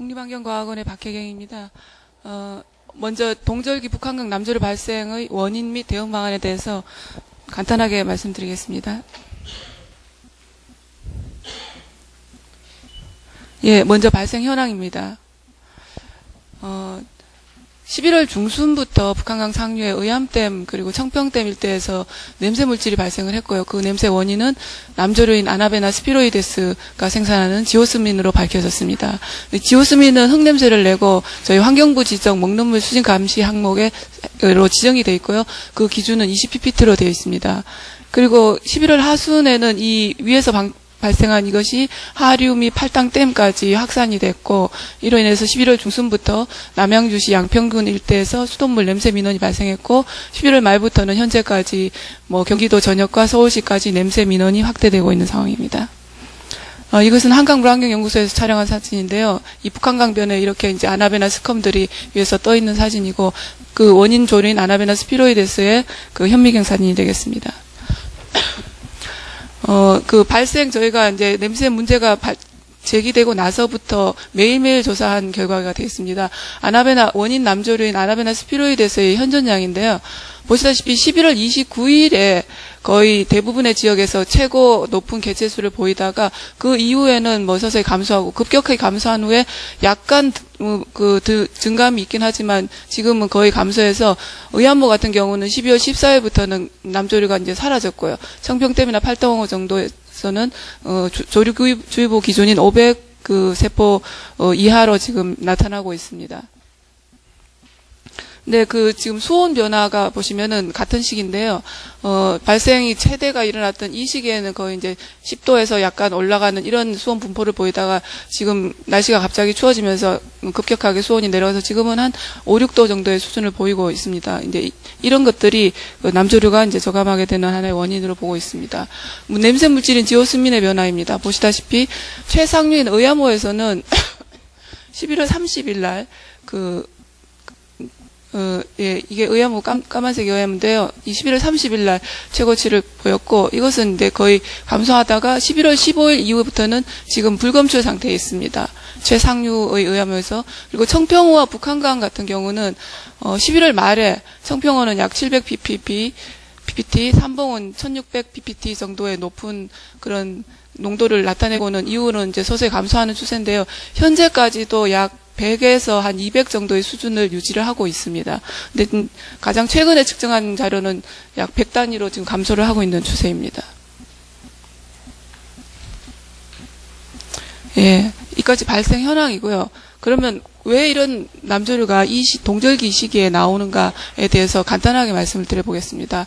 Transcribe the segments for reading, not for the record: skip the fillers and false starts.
국립환경과학원의 박혜경입니다. 먼저 동절기 북한강 남조류 발생의 원인 및 대응 방안에 대해서 간단하게 말씀드리겠습니다. 예, 먼저 발생 현황입니다. 11월 중순부터 북한강 상류의 의암댐 그리고 청평댐 일대에서 냄새 물질이 발생을 했고요. 그 냄새 원인은 남조류인 아나베나 스피로이데스가 생산하는 지오스민으로 밝혀졌습니다. 지오스민은 흙냄새를 내고 저희 환경부 지정 먹는물 수진 감시 항목으로 지정이 되어 있고요. 그 기준은 20ppt로 되어 있습니다. 그리고 11월 하순에는 이 위에서 발생한 이것이 하류 및 팔당댐까지 확산이 됐고, 이로 인해서 11월 중순부터 남양주시 양평군 일대에서 수돗물 냄새 민원이 발생했고, 11월 말부터는 현재까지 경기도 전역과 서울시까지 냄새 민원이 확대되고 있는 상황입니다. 이것은 한강물환경연구소에서 촬영한 사진인데요. 이 북한강변에 이렇게 이제 아나베나 스컴들이 위에서 떠 있는 사진이고, 그 원인 조류인 아나베나 스피로이데스의 그 현미경 사진이 되겠습니다. 그 발생 저희가 이제 냄새 문제가 제기되고 나서부터 매일매일 조사한 결과가 되겠습니다. 원인 남조류인 아나베나 스피로이데스의 현존량인데요. 보시다시피 11월 29일에 거의 대부분의 지역에서 최고 높은 개체수를 보이다가 그 이후에는 서서히 감소하고 급격하게 감소한 후에 약간 증감이 있긴 하지만 지금은 거의 감소해서 의암호 같은 경우는 12월 14일부터는 남조류가 이제 사라졌고요. 청평댐이나 팔당호 정도에서는 조류주의보 기준인 500 세포 이하로 지금 나타나고 있습니다. 네, 지금 수온 변화가 보시면은 같은 시기인데요. 발생이 최대가 일어났던 이 시기에는 거의 이제 10도에서 약간 올라가는 이런 수온 분포를 보이다가 지금 날씨가 갑자기 추워지면서 급격하게 수온이 내려가서 지금은 한 5, 6도 정도의 수준을 보이고 있습니다. 이제 이런 것들이 남조류가 이제 저감하게 되는 하나의 원인으로 보고 있습니다. 냄새 물질인 지오스민의 변화입니다. 보시다시피 최상류인 의암호에서는 11월 30일 날 이게 의암호 까만색 의암인데요. 11월 30일 날 최고치를 보였고, 이것은 이제 거의 감소하다가 11월 15일 이후부터는 지금 불검출 상태에 있습니다. 최상류의 의암호에서. 그리고 청평호와 북한강 같은 경우는 11월 말에 청평호는 약 700ppt, 삼봉은 1600ppt 정도의 높은 그런 농도를 나타내고는 이후는 이제 서서히 감소하는 추세인데요. 현재까지도 약 100에서 한 200 정도의 수준을 유지를 하고 있습니다. 근데 가장 최근에 측정한 자료는 약 100 단위로 지금 감소를 하고 있는 추세입니다. 예, 이까지 발생 현황이고요. 그러면 왜 이런 남조류가 동절기 시기에 나오는가에 대해서 간단하게 말씀을 드려보겠습니다.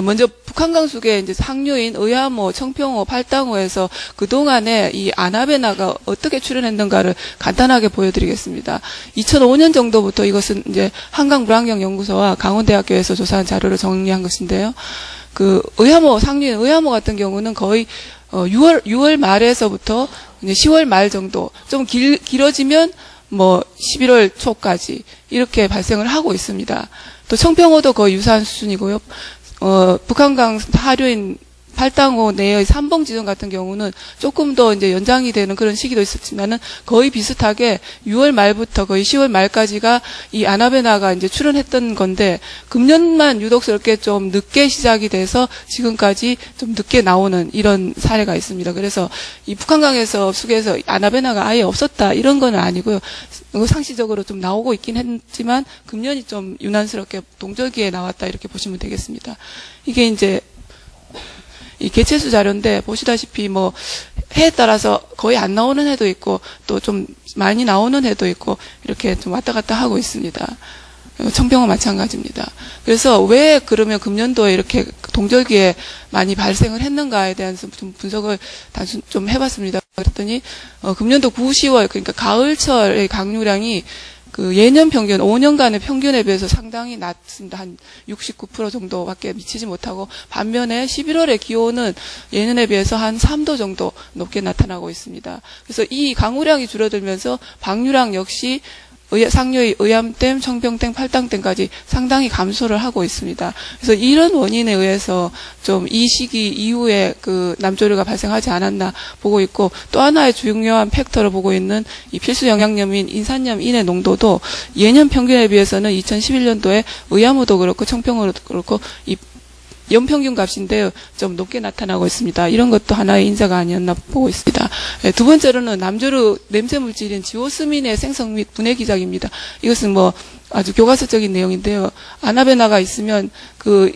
먼저 북한강 속에 이제 상류인 의암호, 청평호, 팔당호에서 그동안에 이 아나베나가 어떻게 출현했는가를 간단하게 보여드리겠습니다. 2005년 정도부터 이것은 이제 한강물환경연구소와 강원대학교에서 조사한 자료를 정리한 것인데요. 상류인 의암호 같은 경우는 거의 6월 말에서부터 이제 10월 말 정도, 좀 길어지면 11월 초까지 이렇게 발생을 하고 있습니다. 또 청평호도 거의 유사한 수준이고요. 북한강 하류인 팔당호 내의 삼봉 지점 같은 경우는 조금 더 이제 연장이 되는 그런 시기도 있었지만은 거의 비슷하게 6월 말부터 거의 10월 말까지가 이 아나베나가 이제 출현했던 건데, 금년만 유독스럽게 좀 늦게 시작이 돼서 지금까지 좀 늦게 나오는 이런 사례가 있습니다. 그래서 이 북한강에서 수계에서 아나베나가 아예 없었다 이런 건 아니고요. 상시적으로 좀 나오고 있긴 했지만 금년이 좀 유난스럽게 동절기에 나왔다 이렇게 보시면 되겠습니다. 이게 이제 이 개체수 자료인데 보시다시피 해에 따라서 거의 안 나오는 해도 있고 또 좀 많이 나오는 해도 있고 이렇게 좀 왔다 갔다 하고 있습니다. 청평호 마찬가지입니다. 그래서 왜 그러면 금년도에 이렇게 동절기에 많이 발생을 했는가에 대한 좀 분석을 단순 좀 해봤습니다. 그랬더니 금년도 9, 10월 그러니까 가을철의 강류량이 예년 평균, 5년간의 평균에 비해서 상당히 낮습니다. 한 69% 정도밖에 미치지 못하고, 반면에 11월의 기온은 예년에 비해서 한 3도 정도 높게 나타나고 있습니다. 그래서 이 강우량이 줄어들면서 방류량 역시 상류의 의암댐, 청평댐, 팔당댐까지 상당히 감소를 하고 있습니다. 그래서 이런 원인에 의해서 좀 이 시기 이후에 그 남조류가 발생하지 않았나 보고 있고, 또 하나의 중요한 팩터로 보고 있는 이 필수 영양염인 인산염인의 농도도 예년 평균에 비해서는 2011년도에 의암호도 그렇고 청평호도 그렇고 이 연평균 값인데 좀 높게 나타나고 있습니다. 이런 것도 하나의 인자가 아니었나 보고 있습니다. 두 번째로는 남조류 냄새 물질인 지오스민의 생성 및 분해 기작입니다. 이것은 뭐 아주 교과서적인 내용인데요. 아나베나가 있으면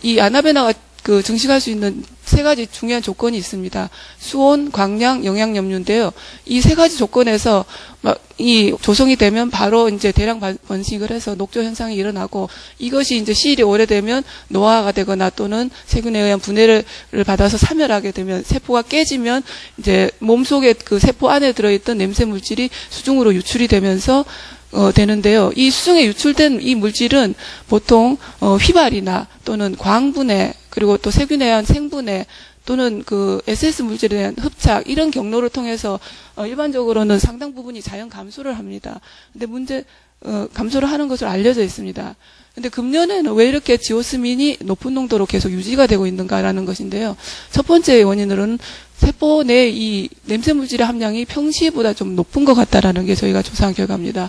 이 아나베나가 증식할 수 있는 세 가지 중요한 조건이 있습니다. 수온, 광량, 영양염류인데요. 이 세 가지 조건에서 이 조성이 되면 바로 이제 대량 번식을 해서 녹조 현상이 일어나고, 이것이 이제 시일이 오래되면 노화가 되거나 또는 세균에 의한 분해를 받아서 사멸하게 되면, 세포가 깨지면 이제 몸속에 그 세포 안에 들어있던 냄새 물질이 수중으로 유출이 되면서 되는데요. 이 수중에 유출된 이 물질은 보통 휘발이나 또는 광분해, 그리고 또 세균에 의한 생분해, 또는 그 SS 물질에 대한 흡착, 이런 경로를 통해서 일반적으로는 상당 부분이 자연 감소를 합니다. 근데 감소를 하는 것으로 알려져 있습니다. 근데 금년에는 왜 이렇게 지오스민이 높은 농도로 계속 유지가 되고 있는가라는 것인데요. 첫 번째 원인으로는 세포 내 이 냄새 물질의 함량이 평시보다 좀 높은 것 같다라는 게 저희가 조사한 결과입니다.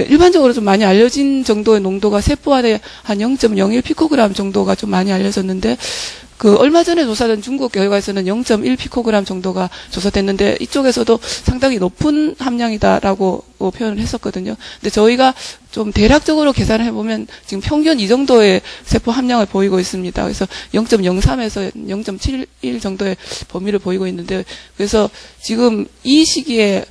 일반적으로 좀 많이 알려진 정도의 농도가 세포 안에 한 0.01 피코그램 정도가 좀 많이 알려졌는데, 얼마 전에 조사된 중국 결과에서는 0.1 피코그램 정도가 조사됐는데, 이쪽에서도 상당히 높은 함량이다라고 표현을 했었거든요. 근데 저희가 좀 대략적으로 계산을 해보면 지금 평균 이 정도의 세포 함량을 보이고 있습니다. 그래서 0.03에서 0.71 정도의 범위를 보이고 있는데, 그래서 지금 이 시기에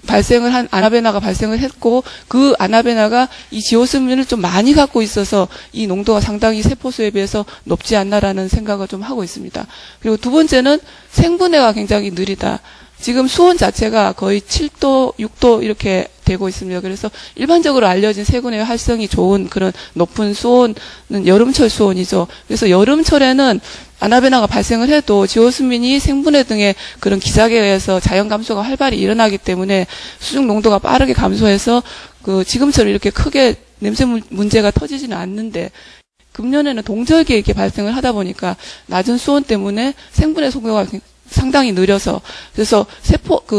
발생을 한 아나베나가 발생을 했고, 그 아나베나가 이 지오스민을 좀 많이 갖고 있어서 이 농도가 상당히 세포수에 비해서 높지 않나라는 생각을 좀 하고 있습니다. 그리고 두 번째는 생분해가 굉장히 느리다. 지금 수온 자체가 거의 7도, 6도 이렇게 되고 있습니다. 그래서 일반적으로 알려진 세균의 활성이 좋은 그런 높은 수온은 여름철 수온이죠. 그래서 여름철에는 아나베나가 발생을 해도 지오스민이 생분해 등의 그런 기작에 의해서 자연 감소가 활발히 일어나기 때문에 수중 농도가 빠르게 감소해서 지금처럼 이렇게 크게 냄새 문제가 터지지는 않는데, 금년에는 동절기에 이렇게 발생을 하다 보니까 낮은 수온 때문에 생분해 속도가 상당히 느려서, 그래서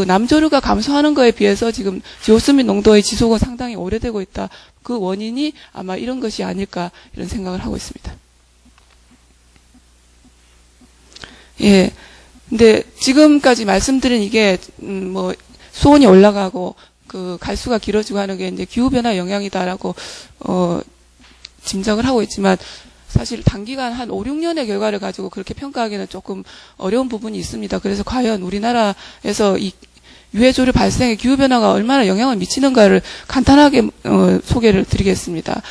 남조류가 감소하는 거에 비해서 지금 지오스민 농도의 지속은 상당히 오래되고 있다. 그 원인이 아마 이런 것이 아닐까, 이런 생각을 하고 있습니다. 예. 근데 지금까지 말씀드린 이게, 수온이 올라가고, 갈수가 길어지고 하는 게 이제 기후변화 영향이다라고, 짐작을 하고 있지만, 사실 단기간 한 5, 6년의 결과를 가지고 그렇게 평가하기는 조금 어려운 부분이 있습니다. 그래서 과연 우리나라에서 이 유해조류 발생에 기후변화가 얼마나 영향을 미치는가를 간단하게 소개를 드리겠습니다.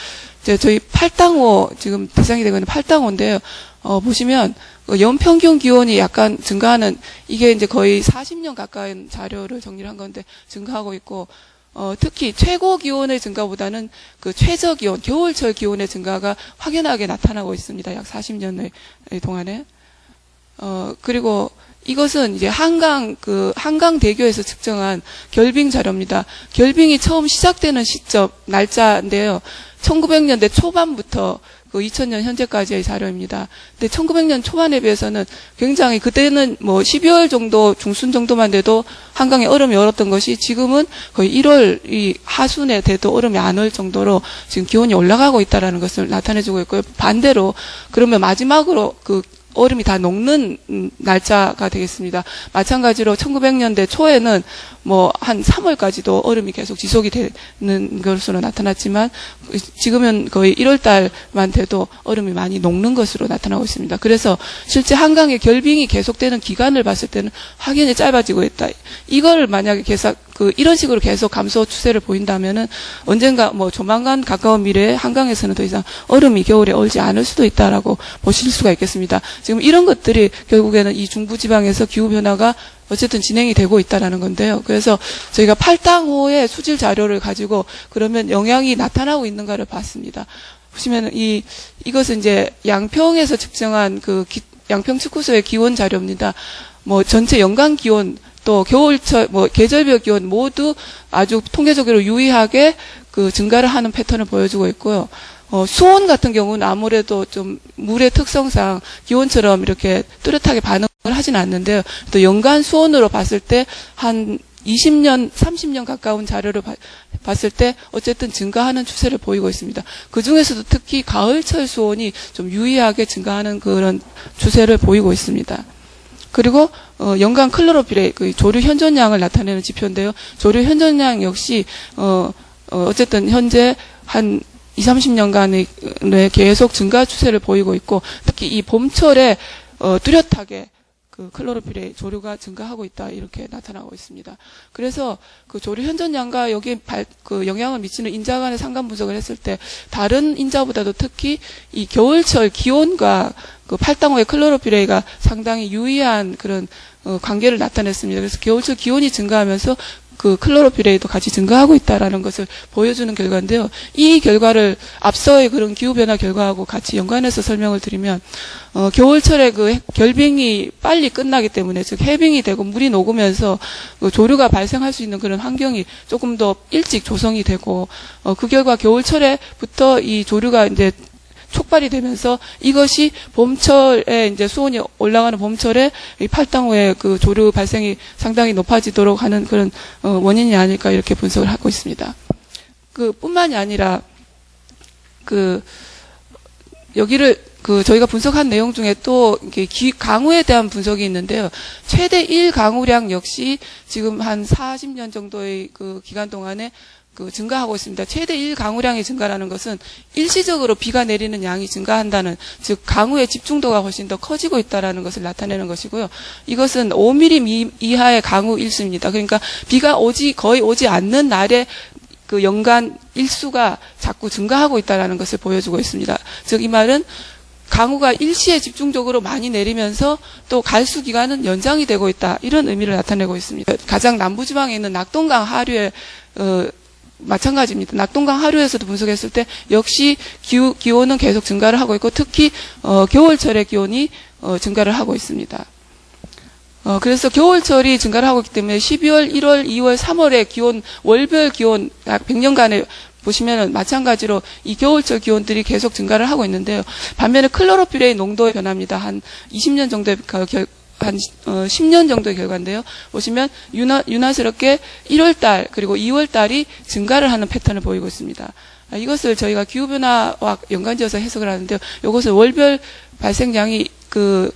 저희 팔당호, 지금 대상이 되고 있는 팔당호인데요. 보시면 연평균 기온이 약간 증가하는, 이게 이제 거의 40년 가까운 자료를 정리를 한 건데 증가하고 있고, 특히 최고 기온의 증가보다는 최저 기온, 겨울철 기온의 증가가 확연하게 나타나고 있습니다. 약 40년의 동안에. 그리고 이것은 이제 한강대교에서 측정한 결빙 자료입니다. 결빙이 처음 시작되는 시점, 날짜인데요. 1900년대 초반부터 2000년 현재까지의 자료입니다. 근데 1900년 초반에 비해서는 굉장히, 그때는 12월 정도, 중순 정도만 돼도 한강에 얼음이 얼었던 것이 지금은 거의 1월 이 하순에 돼도 얼음이 안 얼 정도로 지금 기온이 올라가고 있다는 것을 나타내주고 있고요. 반대로, 그러면 마지막으로 얼음이 다 녹는 날짜가 되겠습니다. 마찬가지로 1900년대 초에는 한 3월까지도 얼음이 계속 지속이 되는 것으로 나타났지만, 지금은 거의 1월 달만 돼도 얼음이 많이 녹는 것으로 나타나고 있습니다. 그래서 실제 한강의 결빙이 계속되는 기간을 봤을 때는 확연히 짧아지고 있다. 이걸 만약에 이런 식으로 계속 감소 추세를 보인다면은 언젠가 조만간 가까운 미래에 한강에서는 더 이상 얼음이 겨울에 얼지 않을 수도 있다라고 보실 수가 있겠습니다. 지금 이런 것들이 결국에는 이 중부지방에서 기후변화가 어쨌든 진행이 되고 있다라는 건데요. 그래서 저희가 팔당호의 수질 자료를 가지고 그러면 영향이 나타나고 있는가를 봤습니다. 보시면 이것은 이제 양평에서 측정한 양평 측구소의 기온 자료입니다. 전체 연간 기온, 또 겨울철, 계절별 기온 모두 아주 통계적으로 유의하게 그 증가를 하는 패턴을 보여주고 있고요. 수온 같은 경우는 아무래도 좀 물의 특성상 기온처럼 이렇게 뚜렷하게 반응을 하진 않는데요. 또 연간 수온으로 봤을 때 한 20년, 30년 가까운 자료를 봤을 때 어쨌든 증가하는 추세를 보이고 있습니다. 그 중에서도 특히 가을철 수온이 좀 유의하게 증가하는 그런 추세를 보이고 있습니다. 그리고 연간 클로로필의 그 조류 현존량을 나타내는 지표인데요. 조류 현존량 역시 어쨌든 현재 한 20, 30년간의 계속 증가 추세를 보이고 있고, 특히 이 봄철에 뚜렷하게 그 클로로필의 조류가 증가하고 있다, 이렇게 나타나고 있습니다. 그래서 그 조류 현존량과 여기에 그 영향을 미치는 인자 간의 상관 분석을 했을 때 다른 인자보다도 특히 이 겨울철 기온과 그 팔당호의 클로로필레이가 상당히 유의한 그런 관계를 나타냈습니다. 그래서 겨울철 기온이 증가하면서 그 클로로필레이도 같이 증가하고 있다라는 것을 보여주는 결과인데요. 이 결과를 앞서의 그런 기후변화 결과하고 같이 연관해서 설명을 드리면, 겨울철에 그 결빙이 빨리 끝나기 때문에, 즉 해빙이 되고 물이 녹으면서 그 조류가 발생할 수 있는 그런 환경이 조금 더 일찍 조성이 되고, 그 결과 겨울철에부터 이 조류가 이제 촉발이 되면서 이것이 봄철에 이제 수온이 올라가는 봄철에 이 팔당호의 그 조류 발생이 상당히 높아지도록 하는 그런 원인이 아닐까, 이렇게 분석을 하고 있습니다. 그 뿐만이 아니라 그 여기를 그 저희가 분석한 내용 중에 또 강우에 대한 분석이 있는데요. 최대 1강우량 역시 지금 한 40년 정도의 그 기간 동안에 그 증가하고 있습니다. 최대 1강우량의 증가라는 것은 일시적으로 비가 내리는 양이 증가한다는, 즉 강우의 집중도가 훨씬 더 커지고 있다라는 것을 나타내는 것이고요. 이것은 5mm 이하의 강우 일수입니다. 그러니까 비가 거의 오지 않는 날에 그 연간 일수가 자꾸 증가하고 있다라는 것을 보여주고 있습니다. 즉 이 말은 강우가 일시에 집중적으로 많이 내리면서 또 갈수 기간은 연장이 되고 있다, 이런 의미를 나타내고 있습니다. 가장 남부지방에 있는 낙동강 하류에 마찬가지입니다. 낙동강 하류에서도 분석했을 때 역시 기온은 계속 증가를 하고 있고, 특히 겨울철의 기온이 증가를 하고 있습니다. 그래서 겨울철이 증가를 하고 있기 때문에 12월, 1월, 2월, 3월의 기온, 월별 기온 약 100년간에 보시면은 마찬가지로 이 겨울철 기온들이 계속 증가를 하고 있는데요. 반면에 클로로필의 농도의 변화입니다. 한 20년 정도의 한 10년 정도의 결과인데요. 보시면 유난스럽게 1월달 그리고 2월달이 증가를 하는 패턴을 보이고 있습니다. 이것을 저희가 기후변화와 연관지어서 해석을 하는데요. 이것을 월별 발생량이 그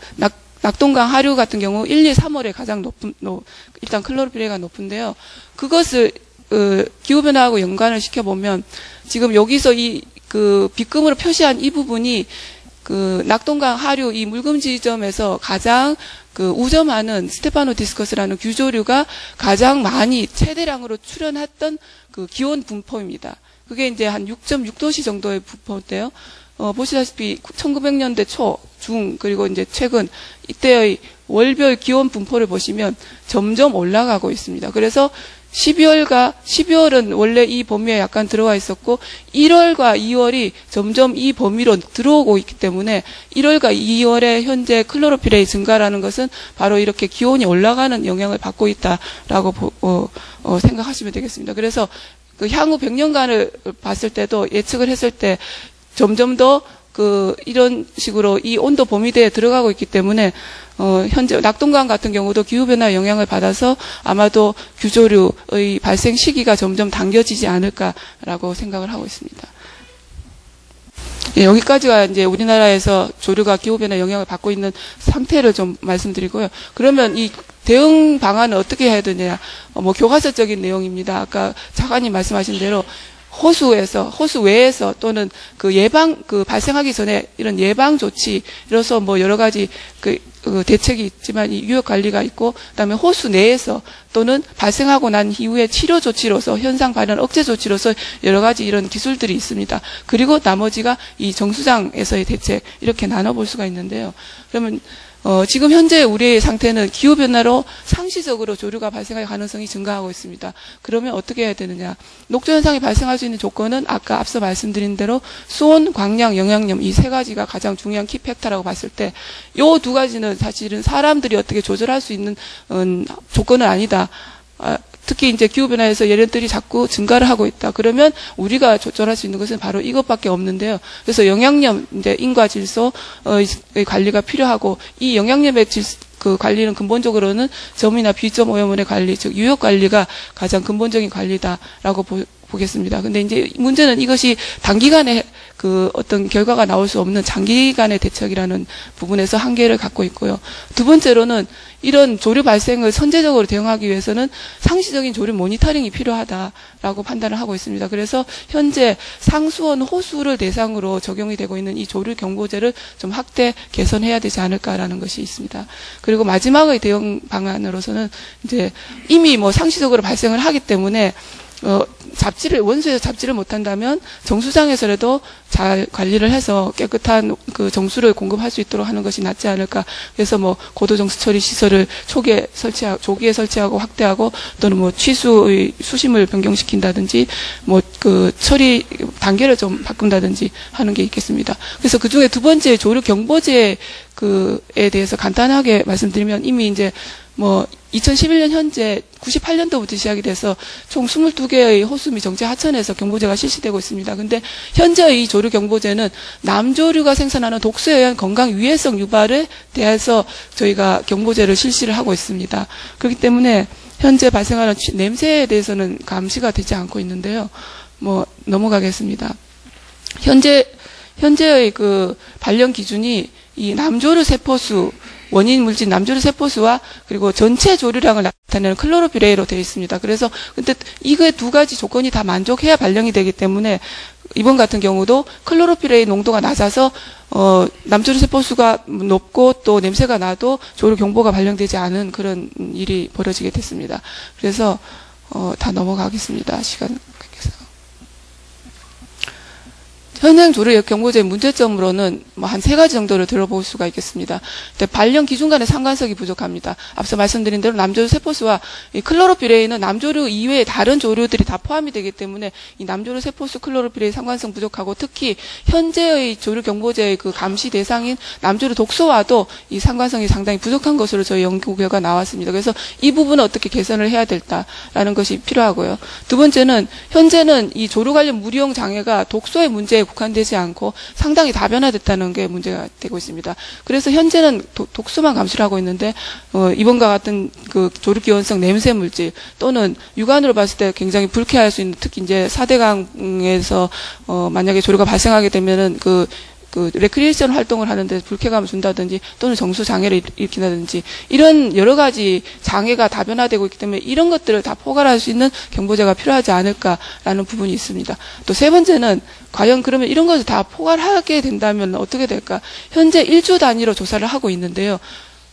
낙동강 하류 같은 경우 1, 2, 3월에 가장 일단 클로로필레가 높은데요. 그것을 기후변화하고 연관을 시켜보면 지금 여기서 그 빛금으로 표시한 이 부분이 그 낙동강 하류 이 물금 지점에서 가장 그 우점하는 스테파노 디스커스라는 규조류가 가장 많이 최대량으로 출현했던 그 기온 분포입니다. 그게 이제 한 6.6도씨 정도의 분포인데요. 보시다시피 1900년대 초, 중, 그리고 이제 최근 이때의 월별 기온 분포를 보시면 점점 올라가고 있습니다. 그래서 12월은 원래 이 범위에 약간 들어와 있었고 1월과 2월이 점점 이 범위로 들어오고 있기 때문에 1월과 2월에 현재 클로로필의 증가라는 것은 바로 이렇게 기온이 올라가는 영향을 받고 있다라고 생각하시면 되겠습니다. 그래서 그 향후 100년간을 봤을 때도 예측을 했을 때 점점 더 이런 식으로 이 온도 범위대에 들어가고 있기 때문에 현재 낙동강 같은 경우도 기후변화 영향을 받아서 아마도 규조류의 발생 시기가 점점 당겨지지 않을까라고 생각을 하고 있습니다. 예, 여기까지가 이제 우리나라에서 조류가 기후변화 영향을 받고 있는 상태를 좀 말씀드리고요. 그러면 이 대응 방안을 어떻게 해야 되냐? 교과서적인 내용입니다. 아까 차관님 말씀하신 대로 호수 외에서 또는 발생하기 전에 이런 예방 조치로서 여러 가지 대책이 있지만 이 유역 관리가 있고, 그다음에 호수 내에서 또는 발생하고 난 이후에 치료 조치로서 현상 발현 억제 조치로서 여러 가지 이런 기술들이 있습니다. 그리고 나머지가 이 정수장에서의 대책, 이렇게 나눠볼 수가 있는데요. 그러면 지금 현재 우리의 상태는 기후변화로 상시적으로 조류가 발생할 가능성이 증가하고 있습니다. 그러면 어떻게 해야 되느냐. 녹조현상이 발생할 수 있는 조건은 아까 앞서 말씀드린 대로 수온, 광량, 영양염 이 세 가지가 가장 중요한 키팩터라고 봤을 때 이 두 가지는 사실은 사람들이 어떻게 조절할 수 있는 조건은 아니다. 특히 이제 기후변화에서 열연들이 자꾸 증가를 하고 있다. 그러면 우리가 조절할 수 있는 것은 바로 이것밖에 없는데요. 그래서 영양염, 이제 인과 질소, 의 관리가 필요하고, 이 영양염의 그 관리는 근본적으로는 점이나 비점 오염원의 관리, 즉 유역 관리가 가장 근본적인 관리다라고 보겠습니다. 근데 이제 문제는 이것이 단기간에 그 어떤 결과가 나올 수 없는 장기간의 대책이라는 부분에서 한계를 갖고 있고요. 두 번째로는 이런 조류 발생을 선제적으로 대응하기 위해서는 상시적인 조류 모니터링이 필요하다라고 판단을 하고 있습니다. 그래서 현재 상수원 호수를 대상으로 적용이 되고 있는 이 조류 경보제를 좀 확대 개선해야 되지 않을까라는 것이 있습니다. 그리고 마지막의 대응 방안으로서는 이제 이미 뭐 상시적으로 발생을 하기 때문에 원수에서 잡지를 못한다면 정수장에서라도 잘 관리를 해서 깨끗한 그 정수를 공급할 수 있도록 하는 것이 낫지 않을까. 그래서 뭐 고도정수 처리 시설을 조기에 설치하고 확대하고, 또는 뭐 취수의 수심을 변경시킨다든지, 뭐 그 처리 단계를 좀 바꾼다든지 하는 게 있겠습니다. 그래서 그 중에 두 번째 조류 경보제에 대해서 간단하게 말씀드리면, 이미 이제 뭐 2011년 현재 98년도부터 시작이 돼서 총 22개의 호수 및 정체 하천에서 경보제가 실시되고 있습니다. 근데 현재의 이 조류 경보제는 남조류가 생산하는 독소에 의한 건강 위해성 유발에 대해서 저희가 경보제를 실시를 하고 있습니다. 그렇기 때문에 현재 발생하는 냄새에 대해서는 감시가 되지 않고 있는데요. 뭐 넘어가겠습니다. 현재의 그 발령 기준이 이 남조류 세포수, 원인 물질 남조류 세포수와 그리고 전체 조류량을 나타내는 클로로피레이로 되어 있습니다. 그래서 근데 이거의 두 가지 조건이 다 만족해야 발령이 되기 때문에 이번 같은 경우도 클로로피레이 농도가 낮아서 남조류 세포수가 높고 또 냄새가 나도 조류 경보가 발령되지 않은 그런 일이 벌어지게 됐습니다. 그래서 다 넘어가겠습니다. 시간 관계상. 현행 조류 경보제의 문제점으로는 뭐 한 3가지 정도를 들어볼 수가 있겠습니다. 근데 발령 기준 간의 상관성이 부족합니다. 앞서 말씀드린 대로 남조류 세포수와 이 클로로피레이는 남조류 이외의 다른 조류들이 다 포함이 되기 때문에 이 남조류 세포수 클로로피레이 상관성 부족하고, 특히 현재의 조류 경보제의 그 감시 대상인 남조류 독소와도 이 상관성이 상당히 부족한 것으로 저희 연구 결과 나왔습니다. 그래서 이 부분은 어떻게 개선을 해야 될까라는 것이 필요하고요. 두 번째는 현재는 이 조류 관련 무리용 장애가 독소의 문제에 국한되지 않고 상당히 다변화됐다는 게 문제가 되고 있습니다. 그래서 현재는 독소만 감시를 하고 있는데 이번과 같은 그 조류기원성 냄새 물질 또는 육안으로 봤을 때 굉장히 불쾌할 수 있는, 특히 이제 4대강에서 만약에 조류가 발생하게 되면은 그 레크리에이션 활동을 하는데 불쾌감을 준다든지 또는 정수 장애를 일으킨다든지 이런 여러 가지 장애가 다변화되고 있기 때문에 이런 것들을 다 포괄할 수 있는 경보제가 필요하지 않을까라는 부분이 있습니다. 또 세 번째는 과연 그러면 이런 것을 다 포괄하게 된다면 어떻게 될까? 현재 일주 단위로 조사를 하고 있는데요.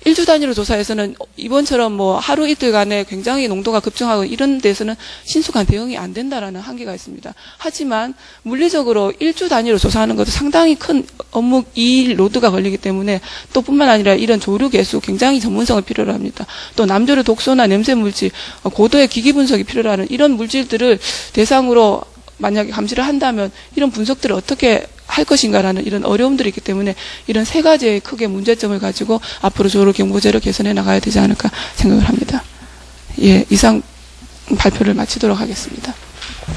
일주 단위로 조사에서는 이번처럼 뭐 하루 이틀간에 굉장히 농도가 급증하고 이런 데서는 신속한 대응이 안 된다라는 한계가 있습니다. 하지만 물리적으로 일주 단위로 조사하는 것도 상당히 큰 업무 일 로드가 걸리기 때문에 또 뿐만 아니라 이런 조류 개수 굉장히 전문성을 필요로 합니다. 또 남조류 독소나 냄새 물질, 고도의 기기 분석이 필요로 하는 이런 물질들을 대상으로 만약에 감시를 한다면 이런 분석들을 어떻게 할 것인가라는 이런 어려움들이 있기 때문에 이런 3가지의 크게 문제점을 가지고 앞으로 조류 경보제를 개선해 나가야 되지 않을까 생각을 합니다. 예, 이상 발표를 마치도록 하겠습니다.